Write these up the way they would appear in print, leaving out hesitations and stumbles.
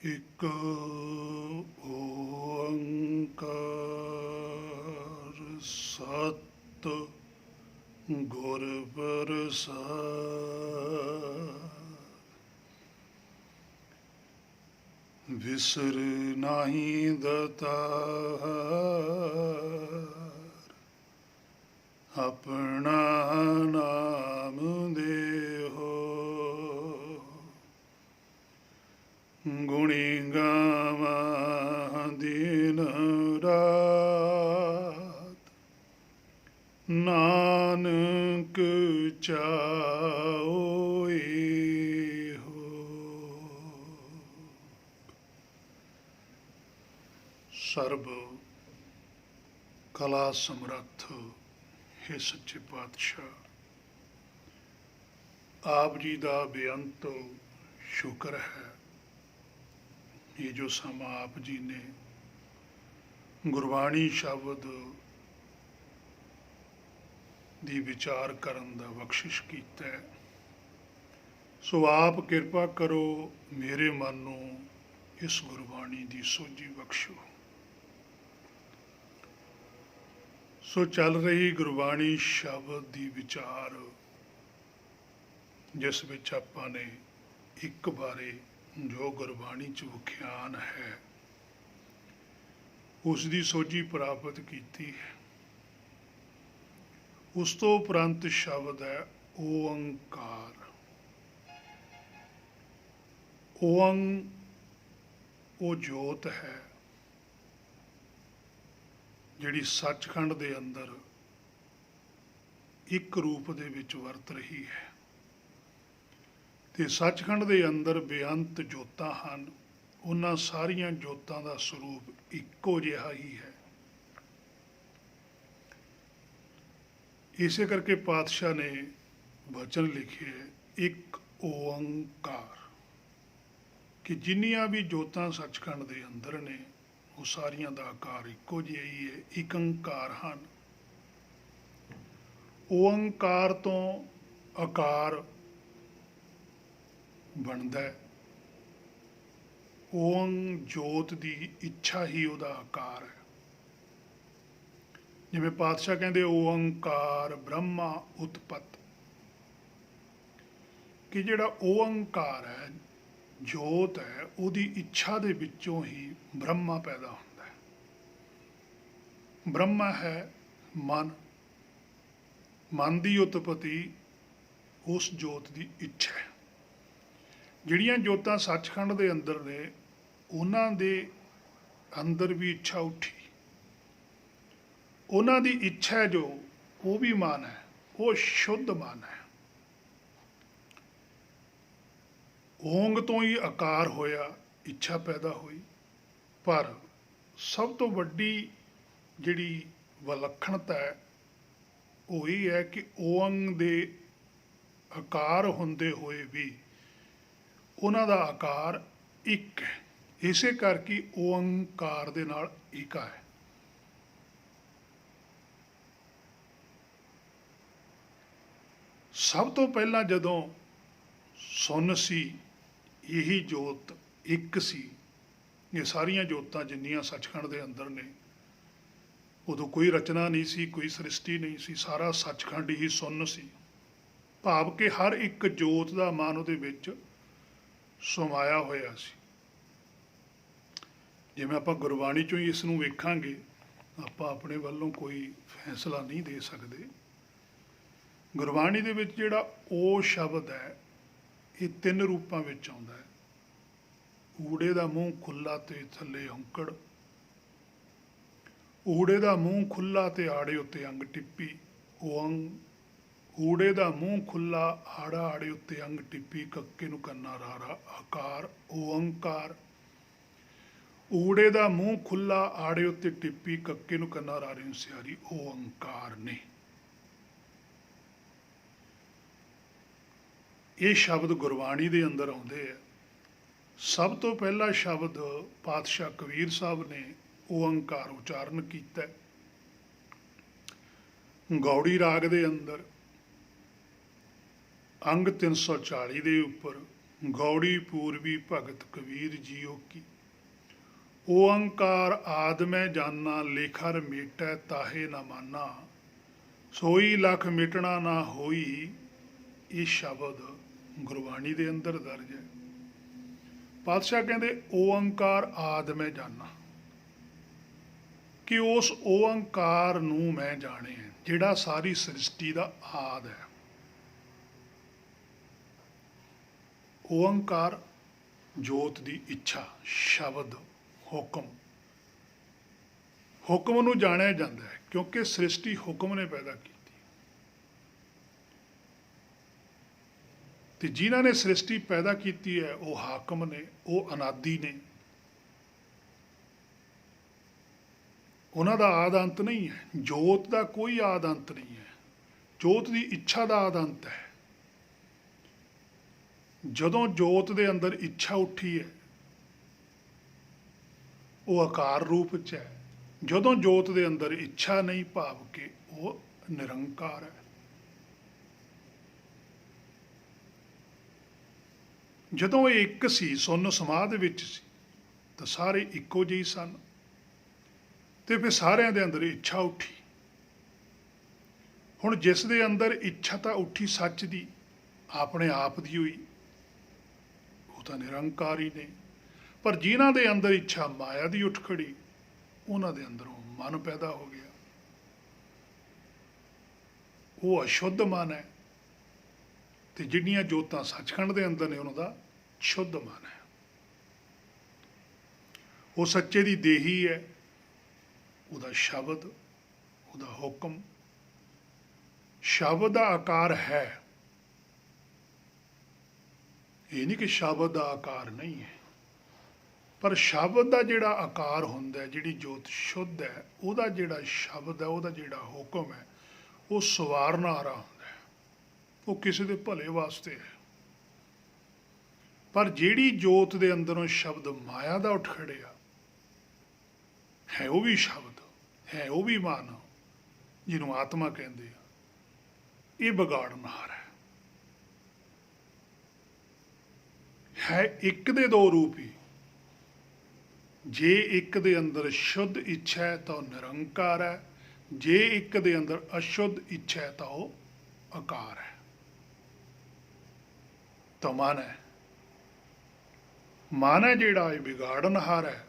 ਇੱਕ ਓੰਕਾਰ ਸਤ ਗੁਰ ਪ੍ਰਸਾਦਿ ਵਿਸਰ ਨਾਹੀ ਦਤਾਰ ਆਪਣਾ ਨਾਮ ਦੇਹੋ ਗੁਣੀ ਗਾਵਾਂ ਦਿਨ ਰਾਤ ਨਾਨਕ ਚਾਓਏ ਹੋ। ਸਰਬ ਕਲਾ ਸਮਰੱਥ ਹੈ ਸੱਚੇ ਪਾਤਸ਼ਾਹ, ਆਪ ਜੀ ਦਾ ਬੇਅੰਤ ਸ਼ੁਕਰ ਹੈ। ਇਹ ਜੋ ਸਮਾਂ ਆਪ ਜੀ ਨੇ ਗੁਰਬਾਣੀ ਸ਼ਬਦ ਦੀ ਵਿਚਾਰ ਕਰਨ ਦਾ ਬਖਸ਼ਿਸ਼ ਕੀਤਾ ਹੈ, ਸੋ ਆਪ ਕਿਰਪਾ ਕਰੋ ਮੇਰੇ ਮਨ ਨੂੰ ਇਸ ਗੁਰਬਾਣੀ ਦੀ ਸੋਝੀ ਬਖਸ਼ੋ। ਸੋ ਚੱਲ ਰਹੀ ਗੁਰਬਾਣੀ ਸ਼ਬਦ ਦੀ ਵਿਚਾਰ, ਜਿਸ ਵਿੱਚ ਆਪਾਂ ਨੇ ਇੱਕ ਬਾਰੇ ਜੋ ਗੁਰਬਾਣੀ 'ਚ ਵਿਖਿਆਨ ਹੈ ਉਸ ਦੀ ਸੋਝੀ ਪ੍ਰਾਪਤ ਕੀਤੀ ਹੈ। ਉਸ ਤੋਂ ਉਪਰੰਤ ਸ਼ਬਦ ਹੈ ਓੰਕਾਰ। ਉਹ ਜੋਤ ਹੈ ਜਿਹੜੀ ਸੱਚਖੰਡ ਦੇ ਅੰਦਰ ਇੱਕ ਰੂਪ ਦੇ ਵਿੱਚ ਵਰਤ ਰਹੀ ਹੈ, ਤੇ ਸੱਚਖੰਡ ਦੇ ਅੰਦਰ ਬੇਅੰਤ ਜੋਤਾਂ ਹਨ। ਉਹਨਾਂ ਸਾਰੀਆਂ ਜੋਤਾਂ ਦਾ ਸਰੂਪ ਇੱਕੋ ਜਿਹਾ ਹੀ ਹੈ। ਇਸੇ ਕਰਕੇ ਪਾਤਸ਼ਾਹ ਨੇ ਵਚਨ ਲਿਖੇ ਇੱਕ ਓੰਕਾਰ, ਕਿ ਜਿੰਨੀਆਂ ਵੀ ਜੋਤਾਂ ਸੱਚਖੰਡ ਦੇ ਅੰਦਰ ਨੇ ਉਹ ਸਾਰੀਆਂ ਦਾ ਆਕਾਰ ਇੱਕੋ ਜਿਹਾ ਹੀ ਹੈ, ਏਕੰਕਾਰ ਹਨ। ਓੰਕਾਰ ਤੋਂ ਆਕਾਰ ਬਣਦਾ ਹੈ। ਓੰ ਜੋਤ ਦੀ ਇੱਛਾ ਹੀ ਉਹਦਾ ਆਕਾਰ ਹੈ। ਜਿਵੇਂ ਪਾਤਸ਼ਾਹ ਕਹਿੰਦੇ ਓੰਕਾਰ ਬ੍ਰਹਮਾ ਉਤਪਤ, ਕਿ ਜਿਹੜਾ ਓੰਕਾਰ ਹੈ, ਜੋਤ ਹੈ, ਉਹਦੀ ਇੱਛਾ ਦੇ ਵਿੱਚੋਂ ਹੀ ਬ੍ਰਹਮਾ ਪੈਦਾ ਹੁੰਦਾ ਹੈ। ਬ੍ਰਹਮਾ ਹੈ ਮਨ, ਮਨ ਦੀ ਉਤਪਤੀ ਉਸ ਜੋਤ ਦੀ ਇੱਛਾ ਹੈ। ਜਿਹੜੀਆਂ ਜੋਤਾਂ ਸੱਚਖੰਡ ਦੇ ਅੰਦਰ ਨੇ ਉਹਨਾਂ ਦੇ ਅੰਦਰ ਵੀ ਇੱਛਾ ਉੱਠੀ। ਉਹਨਾਂ ਦੀ ਇੱਛਾ ਜੋ ਉਹ ਵੀ ਮਨ ਹੈ, ਉਹ ਸ਼ੁੱਧ ਮਨ ਹੈ। ਓਂਗ ਤੋਂ ਹੀ ਆਕਾਰ ਹੋਇਆ, ਇੱਛਾ ਪੈਦਾ ਹੋਈ। ਪਰ ਸਭ ਤੋਂ ਵੱਡੀ ਜਿਹੜੀ ਵਿਲੱਖਣਤਾ ਹੈ ਉਹ ਇਹ ਹੈ ਕਿ ਓਂਗ ਦੇ ਆਕਾਰ ਹੁੰਦੇ ਹੋਏ ਵੀ ਉਹਨਾਂ ਦਾ ਆਕਾਰ ਇੱਕ ਹੈ। ਇਸੇ ਕਰਕੇ ਓੰਕਾਰ ਦੇ ਨਾਲ ਏਕਾ ਹੈ। ਸਭ ਤੋਂ ਪਹਿਲਾਂ ਜਦੋਂ ਸੁੰਨ ਸੀ, ਇਹੀ ਜੋਤ ਇੱਕ ਸੀ। ਇਹ ਸਾਰੀਆਂ ਜੋਤਾਂ ਜਿੰਨੀਆਂ ਸੱਚਖੰਡ ਦੇ ਅੰਦਰ ਨੇ, ਉਦੋਂ ਕੋਈ ਰਚਨਾ ਨਹੀਂ ਸੀ, ਕੋਈ ਸ੍ਰਿਸ਼ਟੀ ਨਹੀਂ ਸੀ, ਸਾਰਾ ਸੱਚਖੰਡ ਹੀ ਸੁੰਨ ਸੀ। ਭਾਵ ਕਿ ਹਰ ਇੱਕ ਜੋਤ ਦਾ ਮਨ ਉਹਦੇ ਵਿੱਚ ਸਮਾਇਆ ਹੋਇਆ ਸੀ। ਜਿਵੇਂ ਆਪਾਂ ਗੁਰਬਾਣੀ ਚੋਂ ਹੀ ਇਸ ਨੂੰ ਵੇਖਾਂਗੇ, ਆਪਾਂ ਆਪਣੇ ਵੱਲੋਂ ਕੋਈ ਫੈਸਲਾ ਨਹੀਂ ਦੇ ਸਕਦੇ। ਗੁਰਬਾਣੀ ਦੇ ਵਿੱਚ ਜਿਹੜਾ ਉਹ ਸ਼ਬਦ ਹੈ, ਇਹ ਤਿੰਨ ਰੂਪਾਂ ਵਿੱਚ ਆਉਂਦਾ ਹੈ। ਊੜੇ ਦਾ ਮੂੰਹ ਖੁੱਲ੍ਹਾ ਤੇ ਥੱਲੇ ਔਂਕੜ, ਊੜੇ ਦਾ ਮੂੰਹ ਖੁੱਲ੍ਹਾ ਤੇ ਆੜੇ ਉੱਤੇ ਅੰਗ ਟਿੱਪੀ ਓੰਗ, ਊੜੇ ਦਾ ਮੂੰਹ ਖੁੱਲ੍ਹਾ ਆੜਾ ਆੜੇ ਉੱਤੇ ਅੰਗ ਟਿੱਪੀ ਕੱਕੇ ਨੂੰ ਕੰਨਾ ਰਾਰਾ ਆਕਾਰ ਓੰਕਾਰ। ਊੜੇ ਦਾ ਮੂੰਹ ਖੁੱਲ੍ਹਾ ਆੜੇ ਉੱਤੇ ਟਿੱਪੀ ਕੱਕੇ ਨੂੰ ਕੰਨਾ ਰਾਰੇ ਨੂੰ ਸਿਆਰੀ ਓੰਕਾਰ ਨੇ। ਇਹ ਸ਼ਬਦ ਗੁਰਬਾਣੀ ਦੇ ਅੰਦਰ ਆਉਂਦੇ ਆ। ਸਭ ਤੋਂ ਪਹਿਲਾ ਸ਼ਬਦ ਪਾਤਸ਼ਾਹ ਕਬੀਰ ਸਾਹਿਬ ਨੇ ਓੰਕਾਰ ਉਚਾਰਨ ਕੀਤਾ। ਗੌੜੀ ਰਾਗ ਦੇ ਅੰਦਰ ਅੰਗ 340 ਦੇ ਉੱਪਰ गौड़ी पूर्वी भगत कबीर जियो की। ओंकार आद मैं जाना, लेखर मेटै ताहे न माना। सोई लख मिटना ना होई। ये शब्द गुरबाणी ਦੇ ਅੰਦਰ ਦਰਜ ਹੈ। ਪਾਤਸ਼ਾਹ ਕਹਿੰਦੇ ਓੰਕਾਰ ਆਦ ਮੈਂ ਜਾਣਾ, ਕਿ ਉਸ ਓੰਕਾਰ ਨੂੰ ਮੈਂ ਜਾਣਿਆ ਜਿਹੜਾ ਸਾਰੀ ਸ੍ਰਿਸ਼ਟੀ ਦਾ ਆਦ ਹੈ। ਓੰਕਾਰ ਜੋਤ ਦੀ ਇੱਛਾ, ਸ਼ਬਦ, ਹੁਕਮ। ਹੁਕਮ ਨੂੰ ਜਾਣਿਆ ਜਾਂਦਾ ਹੈ ਕਿਉਂਕਿ ਸ੍ਰਿਸ਼ਟੀ ਹੁਕਮ ਨੇ ਪੈਦਾ ਕੀਤੀ, ਤੇ ਜਿਨ੍ਹਾਂ ਨੇ ਸ੍ਰਿਸ਼ਟੀ ਪੈਦਾ ਕੀਤੀ ਹੈ ਉਹ ਹਾਕਮ ਨੇ, ਉਹ ਅਨਾਦਿ ਨੇ। ਉਹਨਾਂ ਦਾ ਆਦ ਅੰਤ ਨਹੀਂ ਹੈ। ਜੋਤ ਦਾ ਕੋਈ ਆਦ ਅੰਤ ਨਹੀਂ ਹੈ। ਜੋਤ ਦੀ ਇੱਛਾ ਦਾ ਆਦ ਅੰਤ ਹੈ। ਜਦੋਂ ਜੋਤ ਦੇ ਅੰਦਰ ਇੱਛਾ ਉੱਠੀ ਹੈ ਉਹ ਆਕਾਰ ਰੂਪ 'ਚ ਹੈ। ਜਦੋਂ ਜੋਤ ਦੇ ਅੰਦਰ ਇੱਛਾ ਨਹੀਂ, ਭਾਵ ਕਿ ਉਹ ਨਿਰੰਕਾਰ ਹੈ। ਜਦੋਂ ਇਹ ਇੱਕ ਸੀ, ਸੁੰਨ ਸਮਾਧ ਵਿੱਚ ਸੀ, ਤਾਂ ਸਾਰੇ ਇੱਕੋ ਜਿਹੇ ਸਨ, ਤੇ ਫਿਰ ਸਾਰਿਆਂ ਦੇ ਅੰਦਰ ਇੱਛਾ ਉੱਠੀ। ਹੁਣ ਜਿਸ ਦੇ ਅੰਦਰ ਇੱਛਾ ਤਾਂ ਉੱਠੀ ਸੱਚ ਦੀ, ਆਪਣੇ ਆਪ ਦੀ ਹੋਈ, ਉਹ ਤਾਂ ਨਿਰੰਕਾਰ ਹੀ ਨੇ। ਪਰ ਜਿਨ੍ਹਾਂ ਦੇ ਅੰਦਰ ਇੱਛਾ ਮਾਇਆ ਦੀ ਉੱਠ ਖੜੀ, ਉਹਨਾਂ ਦੇ ਅੰਦਰੋਂ ਮਨ ਪੈਦਾ ਹੋ ਗਿਆ। ਉਹ ਅਸ਼ੁੱਧ ਮਨ ਹੈ, ਤੇ ਜਿਹੜੀਆਂ ਜੋਤਾਂ ਸੱਚਖੰਡ ਦੇ ਅੰਦਰ ਨੇ ਉਹਨਾਂ ਦਾ ਸ਼ੁੱਧ ਮਨ ਹੈ। ਉਹ ਸੱਚੇ ਦੀ ਦੇਹੀ ਹੈ। ਉਹਦਾ ਸ਼ਬਦ, ਉਹਦਾ ਹੁਕਮ। ਸ਼ਬਦ ਦਾ ਆਕਾਰ ਹੈ, ਇਹ ਨਹੀਂ ਕਿ ਸ਼ਬਦ ਦਾ ਆਕਾਰ ਨਹੀਂ ਹੈ, ਪਰ ਸ਼ਬਦ ਦਾ ਜਿਹੜਾ ਆਕਾਰ ਹੁੰਦਾ, ਜਿਹੜੀ ਜੋਤ ਸ਼ੁੱਧ ਹੈ, ਉਹਦਾ ਜਿਹੜਾ ਸ਼ਬਦ ਹੈ, ਉਹਦਾ ਜਿਹੜਾ ਹੁਕਮ ਹੈ, ਉਹ ਸਵਾਰਨ ਹਾਰਾ ਹੁੰਦਾ ਹੈ। ਉਹ ਕਿਸੇ ਦੇ ਭਲੇ ਵਾਸਤੇ ਹੈ। ਪਰ ਜਿਹੜੀ ਜੋਤ ਦੇ ਅੰਦਰੋਂ ਸ਼ਬਦ ਮਾਇਆ ਦਾ ਉੱਠ ਖੜਿਆ ਹੈ, ਉਹ ਵੀ ਸ਼ਬਦ ਹੈ, ਉਹ ਵੀ ਮਨ, ਜਿਹਨੂੰ ਆਤਮਾ ਕਹਿੰਦੇ ਆ, ਇਹ ਵਿਗਾੜਨਹਾਰ ਹੈ ਇੱਕ ਦੇ ਦੋ ਰੂਪ ਹੀ। ਜੇ ਇੱਕ ਦੇ ਅੰਦਰ ਸ਼ੁੱਧ ਇੱਛਾ ਹੈ ਤਾਂ ਉਹ ਨਿਰੰਕਾਰ ਹੈ, ਜੇ ਇੱਕ ਦੇ ਅੰਦਰ ਅਸ਼ੁੱਧ ਇੱਛਾ ਹੈ ਤਾਂ ਉਹ ਆਕਾਰ ਹੈ, ਤਾਂ ਮਨ ਹੈ। ਮਨ ਹੈ ਜਿਹੜਾ ਇਹ ਵਿਗਾੜਨਹਾਰ ਹੈ,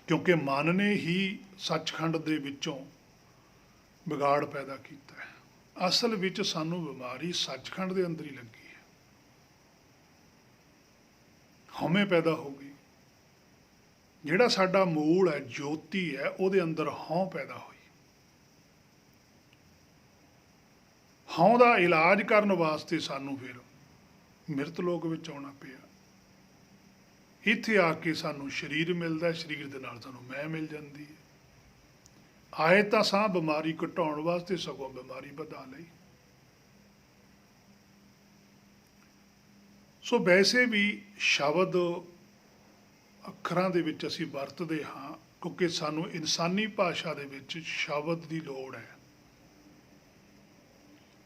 ਕਿਉਂਕਿ ਮਨ ਨੇ ਹੀ ਸੱਚਖੰਡ ਦੇ ਵਿੱਚੋਂ ਵਿਗਾੜ ਪੈਦਾ ਕੀਤਾ ਹੈ। ਅਸਲ ਵਿੱਚ ਸਾਨੂੰ ਬਿਮਾਰੀ ਸੱਚਖੰਡ ਦੇ ਅੰਦਰ ਹੀ ਲੱਗੀ ਹੈ। ਹਉਮੈ ਪੈਦਾ ਹੋ ਗਈ। ਜਿਹੜਾ ਸਾਡਾ ਮੂਲ ਹੈ, ਜੋਤੀ ਹੈ, ਉਹਦੇ ਅੰਦਰ ਹਉ ਪੈਦਾ ਹੋਈ। ਹਉ ਦਾ ਇਲਾਜ ਕਰਨ ਵਾਸਤੇ ਸਾਨੂੰ ਫਿਰ ਮਿਰਤ ਲੋਕ ਵਿੱਚ ਆਉਣਾ ਪਿਆ। ਇੱਥੇ ਆ ਕੇ ਸਾਨੂੰ ਸਰੀਰ ਮਿਲਦਾ, ਸਰੀਰ ਦੇ ਨਾਲ ਸਾਨੂੰ ਮੈਂ ਮਿਲ ਜਾਂਦੀ ਹੈ। ਆਏ ਤਾਂ ਸਾਹ ਬਿਮਾਰੀ ਘਟਾਉਣ ਵਾਸਤੇ, ਸਗੋਂ ਬਿਮਾਰੀ ਵਧਾ ਲਈ। ਸੋ ਵੈਸੇ ਵੀ ਸ਼ਬਦ ਅੱਖਰਾਂ ਦੇ ਵਿੱਚ ਅਸੀਂ ਵਰਤਦੇ ਹਾਂ, ਕਿਉਂਕਿ ਸਾਨੂੰ ਇਨਸਾਨੀ ਭਾਸ਼ਾ ਦੇ ਵਿੱਚ ਸ਼ਬਦ ਦੀ ਲੋੜ ਹੈ।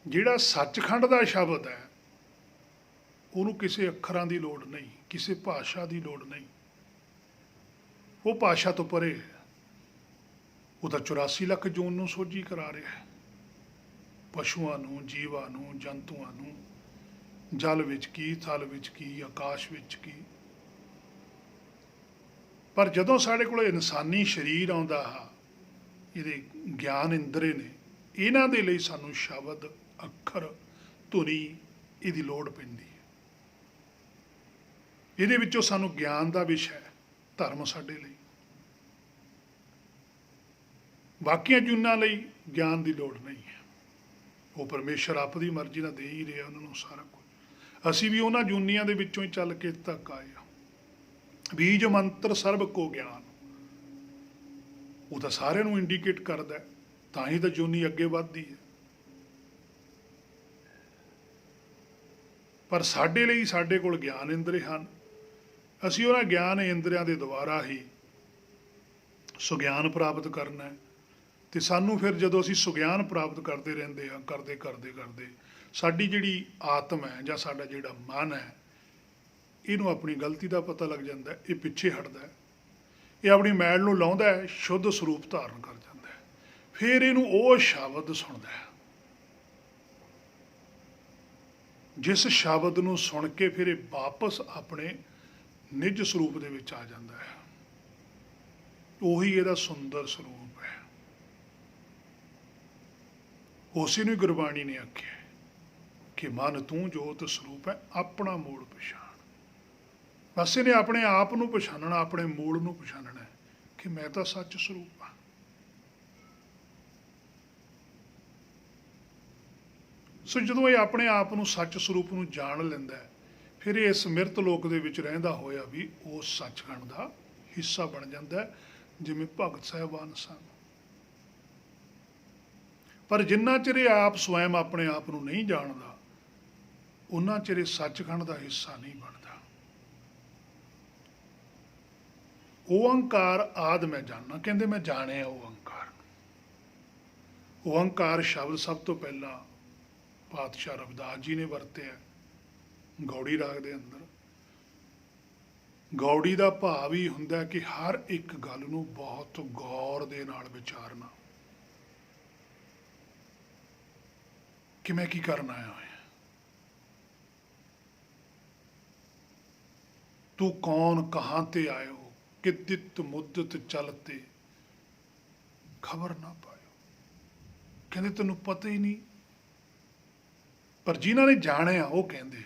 ਜਿਹੜਾ ਸੱਚਖੰਡ ਦਾ ਸ਼ਬਦ ਹੈ, ਉਹਨੂੰ ਕਿਸੇ ਅੱਖਰਾਂ ਦੀ ਲੋੜ ਨਹੀਂ, ਕਿਸੇ ਭਾਸ਼ਾ ਦੀ ਲੋੜ ਨਹੀਂ। ਉਹ ਭਾਸ਼ਾ ਤੋਂ ਪਰੇ ਹੈ। ਉਹ ਤਾਂ 84 ਲੱਖ ਜੂਨ ਨੂੰ ਸੋਝੀ ਕਰਾ ਰਿਹਾ ਹੈ, ਪਸ਼ੂਆਂ ਨੂੰ, ਜੀਵਾਂ ਨੂੰ, ਜੰਤੂਆਂ ਨੂੰ, ਜਲ ਵਿੱਚ ਕੀ, ਥਲ ਵਿੱਚ ਕੀ, ਆਕਾਸ਼ ਵਿੱਚ ਕੀ। ਪਰ ਜਦੋਂ ਸਾਡੇ ਕੋਲ ਇਨਸਾਨੀ ਸਰੀਰ ਆਉਂਦਾ ਹੈ, ਇਹਦੇ ਗਿਆਨ ਇੰਦਰੇ ਨੇ, ਇਹਨਾਂ ਦੇ ਲਈ ਸਾਨੂੰ ਸ਼ਬਦ, ਅੱਖਰ, ਧੁਨੀ, ਇਹਦੀ ਲੋੜ ਪੈਂਦੀ ਹੈ। ਇਹਦੇ ਵਿੱਚੋਂ ਸਾਨੂੰ ਗਿਆਨ ਦਾ ਵਿਸ਼ਾ ਹੈ, ਧਰਮ ਸਾਡੇ ਲਈ। ਬਾਕੀਆਂ ਜੂਨਾਂ ਲਈ ਗਿਆਨ ਦੀ ਲੋੜ ਨਹੀਂ ਹੈ। ਉਹ ਪਰਮੇਸ਼ਰ ਆਪ ਦੀ ਮਰਜ਼ੀ ਨਾਲ ਦੇ ਹੀ ਰਿਹਾ ਉਹਨਾਂ ਨੂੰ ਸਾਰਾ ਕੁਝ। ਅਸੀਂ ਵੀ ਉਹਨਾਂ ਜੂਨੀਆਂ ਦੇ ਵਿੱਚੋਂ ਹੀ ਚੱਲ ਕੇ ਤੱਕ ਆਏ ਹਾਂ। ਬੀਜ ਮੰਤਰ ਸਰਬ ਕੋ ਗਿਆਨ, ਉਹ ਤਾਂ ਸਾਰਿਆਂ ਨੂੰ ਇੰਡੀਕੇਟ ਕਰਦਾ, ਤਾਂ ਹੀ ਤਾਂ ਜੂਨੀ ਅੱਗੇ ਵੱਧਦੀ ਹੈ। ਪਰ ਸਾਡੇ ਲਈ ਸਾਡੇ ਕੋਲ ਗਿਆਨ ਇੰਦਰੇ ਹਨ। ਅਸੀਂ ਉਹਨਾਂ ਗਿਆਨ ਇੰਦਰਿਆਂ ਦੇ ਦੁਆਰਾ ਹੀ ਸੁਗਿਆਨ ਪ੍ਰਾਪਤ ਕਰਨਾ ਹੈ। ਤੇ ਸਾਨੂੰ ਫਿਰ ਜਦੋਂ ਅਸੀਂ ਸੁਗਿਆਨ ਪ੍ਰਾਪਤ ਕਰਦੇ ਰਹਿੰਦੇ ਹਾਂ, ਕਰਦੇ ਸਾਡੀ ਜਿਹੜੀ ਆਤਮ ਹੈ ਜਾਂ ਸਾਡਾ ਜਿਹੜਾ ਮਨ ਹੈ, ਇਹਨੂੰ ਆਪਣੀ ਗਲਤੀ ਦਾ ਪਤਾ ਲੱਗ ਜਾਂਦਾ ਹੈ, ਇਹ ਪਿੱਛੇ ਹਟਦਾ ਹੈ, ਇਹ ਆਪਣੀ ਮੈਲ ਨੂੰ ਲਾਉਂਦਾ ਹੈ, ਸ਼ੁੱਧ ਸਰੂਪ ਧਾਰਨ ਕਰ ਜਾਂਦਾ ਹੈ। ਫਿਰ ਇਹਨੂੰ ਉਹ ਸ਼ਬਦ ਸੁਣਦਾ ਹੈ, ਜਿਸ ਸ਼ਬਦ ਨੂੰ ਸੁਣ ਕੇ ਫਿਰ ਇਹ ਵਾਪਸ ਆਪਣੇ ਨਿੱਜ ਸਰੂਪ ਦੇ ਵਿੱਚ ਆ ਜਾਂਦਾ ਹੈ। ਉਹੀ ਇਹਦਾ ਸੁੰਦਰ ਸਰੂਪ ਹੈ। ਉਸੇ ਨੂੰ ਗੁਰਬਾਣੀ ਨੇ ਆਖਿਆ ਕਿ ਮਨ ਤੂੰ ਜੋਤ ਸਰੂਪ ਹੈ, ਆਪਣਾ ਮੂਲ ਪਛਾਣ। ਬਸ ਇਹਨੇ ਆਪਣੇ ਆਪ ਨੂੰ ਪਛਾਣਨਾ, ਆਪਣੇ ਮੂਲ ਨੂੰ ਪਛਾਣਨਾ ਹੈ ਕਿ ਮੈਂ ਤਾਂ ਸੱਚ ਸਰੂਪ ਹਾਂ। ਸੋ ਜਦੋਂ ਇਹ ਆਪਣੇ ਆਪ ਨੂੰ ਸੱਚ ਸਰੂਪ ਨੂੰ ਜਾਣ ਲੈਂਦਾ ਹੈ, ਫਿਰ ਇਹ ਸਮਿਰਤ ਲੋਕ ਦੇ ਵਿੱਚ ਰਹਿੰਦਾ ਹੋਇਆ ਵੀ ਉਸ ਸੱਚਖੰਡ ਦਾ ਹਿੱਸਾ ਬਣ ਜਾਂਦਾ ਹੈ, ਜਿਵੇਂ ਭਗਤ ਸਾਹਿਬਾਨ ਸਨ। ਪਰ ਜਿੰਨਾ ਚਿਰ ਇਹ ਆਪ ਸਵੈਮ ਆਪਣੇ ਆਪ ਨੂੰ ਨਹੀਂ ਜਾਣਦਾ, ਉਹਨਾਂ ਚਿਰ ਇਹ ਸੱਚਖੰਡ ਦਾ ਹਿੱਸਾ ਨਹੀਂ ਬਣਦਾ। ਓਅੰਕਾਰ ਆਦਿ ਮੈਂ ਜਾਣਨਾ, ਕਹਿੰਦੇ ਮੈਂ ਜਾਣਿਆ ਓਅੰਕਾਰ। ਓਅੰਕਾਰ ਸ਼ਬਦ ਸਭ ਤੋਂ ਪਹਿਲਾਂ ਪਾਤਸ਼ਾਹ ਰਵਿਦਾਸ ਜੀ ਨੇ ਵਰਤਿਆ ਗੌੜੀ ਰਾਗ ਦੇ ਅੰਦਰ। ਗੌੜੀ ਦਾ ਭਾਵ ਹੀ ਹੁੰਦਾ ਕਿ ਹਰ ਇੱਕ ਗੱਲ ਨੂੰ ਬਹੁਤ ਗੌਰ ਦੇ ਨਾਲ ਵਿਚਾਰਨਾ ਕਿ ਮੈਂ ਕੀ ਕਰਨ ਆਇਆ ਹੋਇਆ। ਤੂੰ ਕੌਣ, ਕਹਾਂ ਤੇ ਆਇਓ, ਕਿਦਿਤ ਮੁੱਦਤ ਚਲਤੇ ਖਬਰ ਨਾ ਪਾਇਓ। ਕਹਿੰਦੇ ਤੈਨੂੰ ਪਤਾ ਹੀ ਨਹੀਂ। ਪਰ ਜਿਨ੍ਹਾਂ ਨੇ ਜਾਣਿਆ ਉਹ ਕਹਿੰਦੇ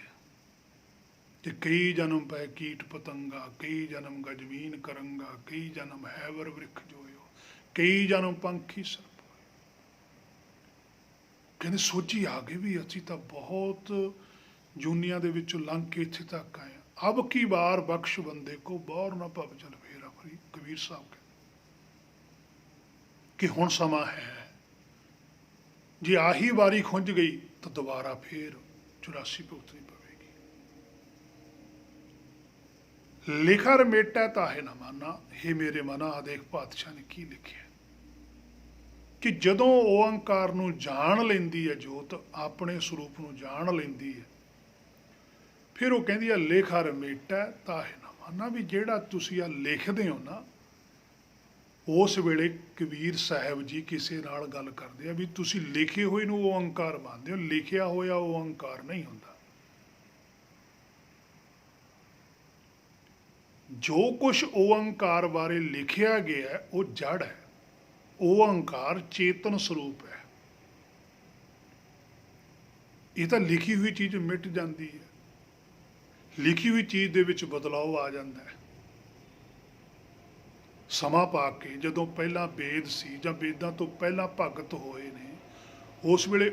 ਕਿ ਕਈ ਜਨਮ ਪੈ ਕੀਟ ਪਤੰਗਾ, ਕਈ ਜਨਮ ਗਜਵੀਨ ਕਰੰਗਾ, ਕਈ ਜਨਮ ਹੈਵਰ ਵ੍ਰਿਖ ਜੋਇਓ, ਕਈ ਜਨਮ ਪੰਖੀ ਸਰਪ। ਕਹਿੰਦੇ ਸੋਚੀ ਆ ਗਏ ਵੀ ਅਸੀਂ ਤਾਂ ਬਹੁਤ ਜੂਨੀਆਂ ਦੇ ਵਿੱਚੋਂ ਲੰਘ ਕੇ ਇੱਥੇ ਤੱਕ ਆਏ। ਅਬ ਕੀ ਵਾਰ ਬਖਸ਼ ਬੰਦੇ ਕੋ ਬੌਰ ਨਾ ਭਵ ਜਲ ਫੇਰਾ ਫਰੀ। ਕਬੀਰ ਸਾਹਿਬ ਕਹਿੰਦੇ ਕਿ ਹੁਣ ਸਮਾਂ ਹੈ, ਜੇ ਆਹੀ ਵਾਰੀ ਖੁੰਝ ਗਈ ਤਾਂ ਦੁਬਾਰਾ ਫੇਰ 84 ਭੁਗਤਣੀ ਪਵੇਗੀ। ਲਿਖਾ ਰਮੇਟਾ ਤਾਹੇ ਨਾ ਮਾਨਾ। ਹੇ ਮੇਰੇ ਮਨਾ, ਆ ਦੇਖ ਪਾਤਸ਼ਾਹ ਨੇ ਕੀ ਲਿਖਿਆ ਕਿ ਜਦੋਂ ਓਅੰਕਾਰ ਨੂੰ ਜਾਣ ਲੈਂਦੀ ਹੈ ਜੋਤ, ਆਪਣੇ ਸਰੂਪ ਨੂੰ ਜਾਣ ਲੈਂਦੀ ਹੈ, ਫਿਰ ਉਹ ਕਹਿੰਦੀ ਆ ਲੇਖਾ ਰਮੇਟਾ ਤਾਹੇ ਨਾ ਮਾਨਾ। ਵੀ ਜਿਹੜਾ ਤੁਸੀਂ ਆ ਲਿਖਦੇ ਹੋ ਨਾ, ਉਸ ਵੇਲੇ ਕਬੀਰ ਸਾਹਿਬ ਜੀ ਕਿਸੇ ਨਾਲ ਗੱਲ ਕਰਦੇ ਆ ਵੀ ਤੁਸੀਂ ਲਿਖੇ ਹੋਏ ਨੂੰ ਓਅੰਕਾਰ ਮੰਨਦੇ ਹੋ, ਲਿਖਿਆ ਹੋਇਆ ਓਅੰਕਾਰ ਨਹੀਂ ਹੁੰਦਾ। ਜੋ ਕੁਛ ਓਅੰਕਾਰ ਬਾਰੇ ਲਿਖਿਆ ਗਿਆ ਉਹ ਜੜ ਹੈ, ਓਅੰਕਾਰ ਚੇਤਨ ਸਰੂਪ ਹੈ। ਇਹ ਤਾਂ ਲਿਖੀ ਹੋਈ ਚੀਜ਼ ਮਿਟ ਜਾਂਦੀ ਹੈ, ਲਿਖੀ ਹੋਈ ਚੀਜ਼ ਦੇ ਵਿੱਚ ਬਦਲਾਅ ਆ ਜਾਂਦਾ ਹੈ। ਸਮਾਂ ਪਾ ਕੇ ਜਦੋਂ ਪਹਿਲਾਂ ਵੇਦ ਸੀ ਜਾਂ ਵੇਦਾਂ ਤੋਂ ਪਹਿਲਾਂ ਭਗਤ ਹੋਏ ਨੇ, ਉਸ ਵੇਲੇ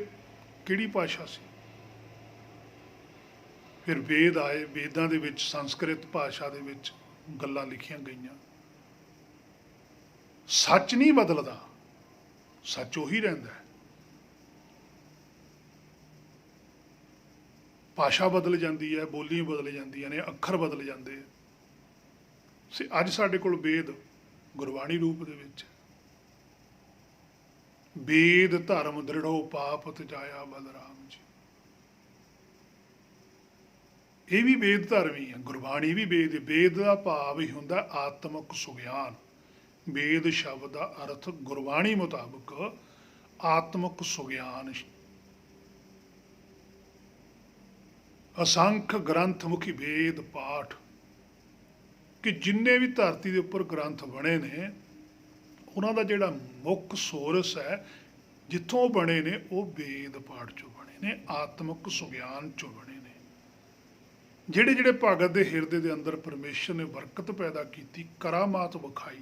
ਕਿਹੜੀ ਭਾਸ਼ਾ ਸੀ? ਫਿਰ ਵੇਦ ਆਏ, ਵੇਦਾਂ ਦੇ ਵਿੱਚ ਸੰਸਕ੍ਰਿਤ ਭਾਸ਼ਾ ਦੇ ਵਿੱਚ ਗੱਲਾਂ ਲਿਖੀਆਂ ਗਈਆਂ। ਸੱਚ ਨਹੀਂ ਬਦਲਦਾ, ਸੱਚ ਉਹੀ ਰਹਿੰਦਾ ਹੈ। ਭਾਸ਼ਾ ਬਦਲ ਜਾਂਦੀ ਹੈ, ਬੋਲੀਆਂ ਬਦਲ ਜਾਂਦੀਆਂ ਨੇ, ਅੱਖਰ ਬਦਲ ਜਾਂਦੇ ਆ। ਅੱਜ ਸਾਡੇ ਕੋਲ ਵੇਦ ਗੁਰਬਾਣੀ ਰੂਪ ਦੇ ਵਿੱਚ, ਵੇਦ ਧਰਮ ਦ੍ਰਿੜੋ ਪਾਪ ਤਜਾਇਆ ਬਲਰਾਮ ਜੀ। ਇਹ ਵੀ ਵੇਦ ਧਰਮ ਹੀ ਹੈ, ਗੁਰਬਾਣੀ ਵੀ ਵੇਦ। ਵੇਦ ਦਾ ਭਾਵ ਹੀ ਹੁੰਦਾ ਆਤਮਿਕ ਸੁਗਿਆਨ। ਵੇਦ ਸ਼ਬਦ ਦਾ ਅਰਥ ਗੁਰਬਾਣੀ ਮੁਤਾਬਕ ਆਤਮਿਕ ਸੁਗਿਆਨ। ਅਸੰਖ ਗ੍ਰੰਥ ਮੁਖੀ ਵੇਦ ਪਾਠ, ਕਿ ਜਿੰਨੇ ਵੀ ਧਰਤੀ ਦੇ ਉੱਪਰ ਗ੍ਰੰਥ ਬਣੇ ਨੇ, ਉਹਨਾਂ ਦਾ ਜਿਹੜਾ ਮੁੱਖ ਸੋਰਸ ਹੈ, ਜਿੱਥੋਂ ਉਹ ਬਣੇ ਨੇ, ਉਹ ਵੇਦ ਪਾਠ ਚੋਂ ਬਣੇ ਨੇ, ਆਤਮਿਕ ਸੁਗਿਆਨ ਚੋਂ ਬਣੇ ਨੇ। ਜਿਹੜੇ ਜਿਹੜੇ ਭਗਤ ਦੇ ਹਿਰਦੇ ਦੇ ਅੰਦਰ ਪਰਮੇਸ਼ਰ ਨੇ ਬਰਕਤ ਪੈਦਾ ਕੀਤੀ, ਕਰਾਮਾਤ ਵਿਖਾਈ,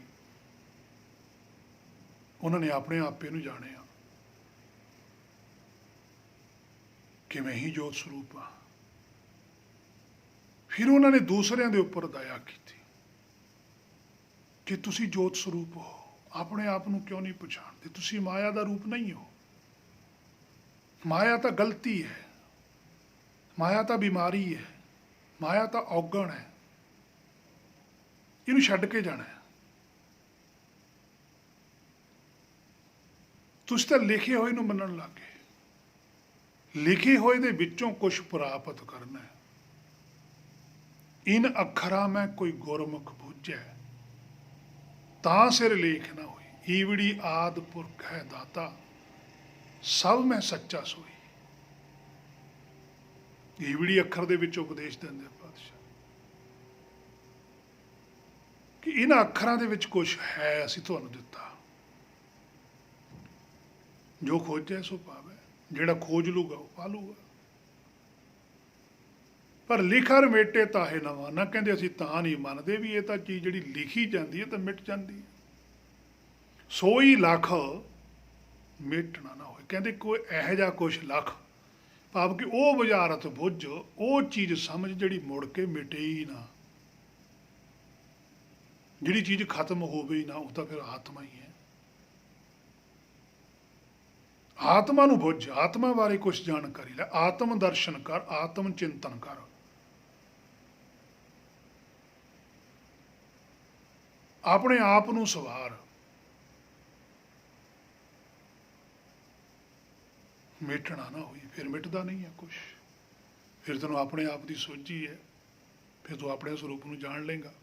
ਉਹਨਾਂ ਨੇ ਆਪਣੇ ਆਪੇ ਨੂੰ ਜਾਣਿਆ ਕਿ ਮੈਂ ਹੀ ਜੋਤ ਸਰੂਪ ਹਾਂ। ਫਿਰ ਉਹਨਾਂ ਨੇ ਦੂਸਰਿਆਂ ਦੇ ਉੱਪਰ ਦਇਆ ਕੀਤੀ ਕਿ ਤੁਸੀਂ ਜੋਤ ਸਰੂਪ ਹੋ, ਆਪਣੇ ਆਪ ਨੂੰ ਕਿਉਂ ਨਹੀਂ ਪਛਾਣਦੇ? ਤੁਸੀਂ ਮਾਇਆ ਦਾ ਰੂਪ ਨਹੀਂ ਹੋ। ਮਾਇਆ ਤਾਂ ਗਲਤੀ ਹੈ, ਮਾਇਆ ਤਾਂ ਬਿਮਾਰੀ ਹੈ, ਮਾਇਆ ਤਾਂ ਔਗਣ ਹੈ, ਇਹਨੂੰ ਛੱਡ ਕੇ ਜਾਣਾ ਹੈ। ਤੁਸੀਂ ਤਾਂ ਲਿਖੇ ਹੋਏ ਨੂੰ ਮੰਨਣ ਲੱਗ ਗਏ। ਲਿਖੇ ਹੋਏ ਦੇ ਵਿੱਚੋਂ ਕੁਝ ਪ੍ਰਾਪਤ ਕਰਨਾ ਹੈ। ਇਨ ਅੱਖਰਾਂ ਮੈਂ ਕੋਈ ਗੁਰਮੁਖ ਬੂਝੈ, ਤਾਂ ਸਿਰ ਲੇਖ ਨਾ ਹੋਈ। ਈਵੜੀ ਆਦ ਪੁਰਖ ਹੈ ਦਾਤਾ, ਸਭ ਮੈਂ ਸੱਚਾ ਸੋਈ। ਈਵੜੀ ਅੱਖਰ ਦੇ ਵਿੱਚ ਉਪਦੇਸ਼ ਦਿੰਦੇ ਪਾਤਸ਼ਾਹ ਕਿ ਇਹਨਾਂ ਅੱਖਰਾਂ ਦੇ ਵਿੱਚ ਕੁਝ ਹੈ, ਅਸੀਂ ਤੁਹਾਨੂੰ ਦਿੱਤਾ। ਜੋ ਖੋਜੈ ਸੋ ਪਾਵੈ, ਜਿਹੜਾ ਖੋਜ ਲੂਗਾ ਉਹ ਪਾ ਲੂਗਾ। ਪਰ ਲਿਖਰ ਮੇਟੇ ਤਾਹੇ ਨਾ ਮਾਨਾ, ਕਹਿੰਦੇ ਅਸੀਂ ਤਾਂ ਨਹੀਂ ਮੰਨਦੇ ਵੀ ਇਹ ਤਾਂ ਚੀਜ਼ ਜਿਹੜੀ ਲਿਖੀ ਜਾਂਦੀ ਹੈ ਤਾਂ ਮਿਟ ਜਾਂਦੀ ਹੈ। ਸੋਈ ਲੱਖ ਮਿਟਣਾ ਨਾ ਹੋਏ, ਕਹਿੰਦੇ ਕੋਈ ਇਹੋ ਜਿਹਾ ਕੁਛ ਲੱਖ, ਭਾਵ ਕਿ ਉਹ ਬੁਝਾਰਤ ਬੁੱਝ, ਉਹ ਚੀਜ਼ ਸਮਝ ਜਿਹੜੀ ਮੁੜ ਕੇ ਮਿਟੇ ਹੀ ਨਾ, ਜਿਹੜੀ ਚੀਜ਼ ਖਤਮ ਹੋਵੇ ਹੀ ਨਾ, ਉਹ ਤਾਂ ਫਿਰ ਆਤਮਾ ਹੀ ਹੈ। ਆਤਮਾ ਨੂੰ ਬੁੱਝ, ਆਤਮਾ ਬਾਰੇ ਕੁਛ ਜਾਣਕਾਰੀ ਲੈ, ਆਤਮ ਦਰਸ਼ਨ ਕਰ, ਆਤਮ ਚਿੰਤਨ ਕਰ। ਆਪਣੇ ਆਪ ਨੂੰ ਸਵਾਰ। ਮਿਟਣਾ ਨਾ ਹੋਈ, ਫਿਰ ਮਿਟਦਾ ਨਹੀਂ ਹੈ ਕੁਛ। ਫਿਰ ਤੈਨੂੰ ਆਪਣੇ ਆਪ ਦੀ ਸੋਝੀ ਹੈ, ਫਿਰ ਤੂੰ ਆਪਣੇ ਸਰੂਪ ਨੂੰ ਜਾਣ ਲਏਗਾ।